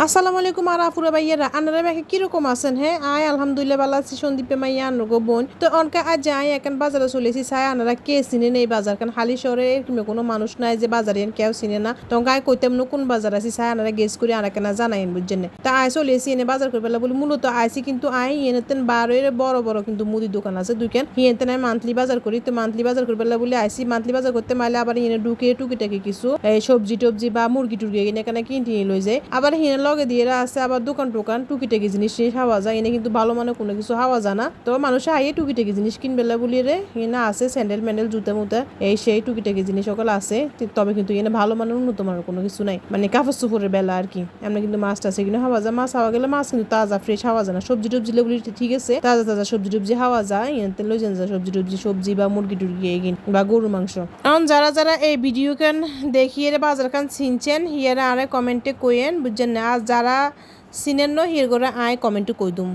আসসালামু আলাইকুম আর আফুরা ভাইয়ারা আনারা ভাই কিরকম আছেন? হ্যাঁ আয় আলহামদুলিল্লাহ ভালো আছি। সন্দীপে মাইয়া আনগো বোন তো অনকা আজ যাই এখন বাজারে চলেছি চাই আনারা কে চিনে নেই বাজার কারণ হালি শহরে কিংবা কোনো মানুষ নাই যে বাজারে কেউ চিনে না তো গায়ে কইতাম না কোন বাজার আছি চাই আনারা গেস করে আনা কেনা জানাইন বুঝছেন তা আয় চলেছি এনে বাজার করে পেলা বলি মূলত আইসি কিন্তু আই এনেতেন বারোয়ের বড় বড় কিন্তু মুদির দোকান আছে দুইখান হিয়েতেন আমি মান্থলি বাজার করি তো মান্থলি বাজার করে পেলা বলে আইসি মান্থলি বাজার করতে মাইলে আবার এনে ঢুকে টুকিটাকি কিছু সবজি টবজি বা মুরগি টুরগি এনে কেনা কিনতে লই যায় আবার হিনে লগে দিয়ে আছে আবার দোকান টোকান টুকিটাকি জিনিস হাওয়া যায় এনে কিন্তু ভালো মানে কোনো কিছু হাওয়া যায় না তো মানুষ আইয়ে টুকিটাকি জিনিস কিনবেলা বলি রে এনে আছে স্যান্ডেল ম্যান্ডেল জুতা মুতা এই সেই টুকিটাকি জিনিস সকল আছে তবে কিন্তু এনে ভালো মানের উন্নত মানের কোনো কিছু নাই মানে কাপড় চোপড়ের বেলা আর কি এমনি কিন্তু মাছ টাছে কিন্তু হাওয়া যায় মাছ হাওয়া গেলে মাছ কিন্তু তাজা ফ্রেশ হাওয়া যায় না সবজি টবজি লেগুলি ঠিক আছে তাজা তাজা সবজি টবজি হাওয়া যায় এনে লই যান সবজি টবজি সবজি বা মুরগি টুরগি এগিন বা গরুর মাংস এখন যারা যারা এই ভিডিও কান দেখিয়ে বাজার কান চিনছেন হিয়ারা আরে কমেন্টে কইেন বুঝছেন না আর যারা সিনেন হির করে আয় কমেন্টে কই দুম।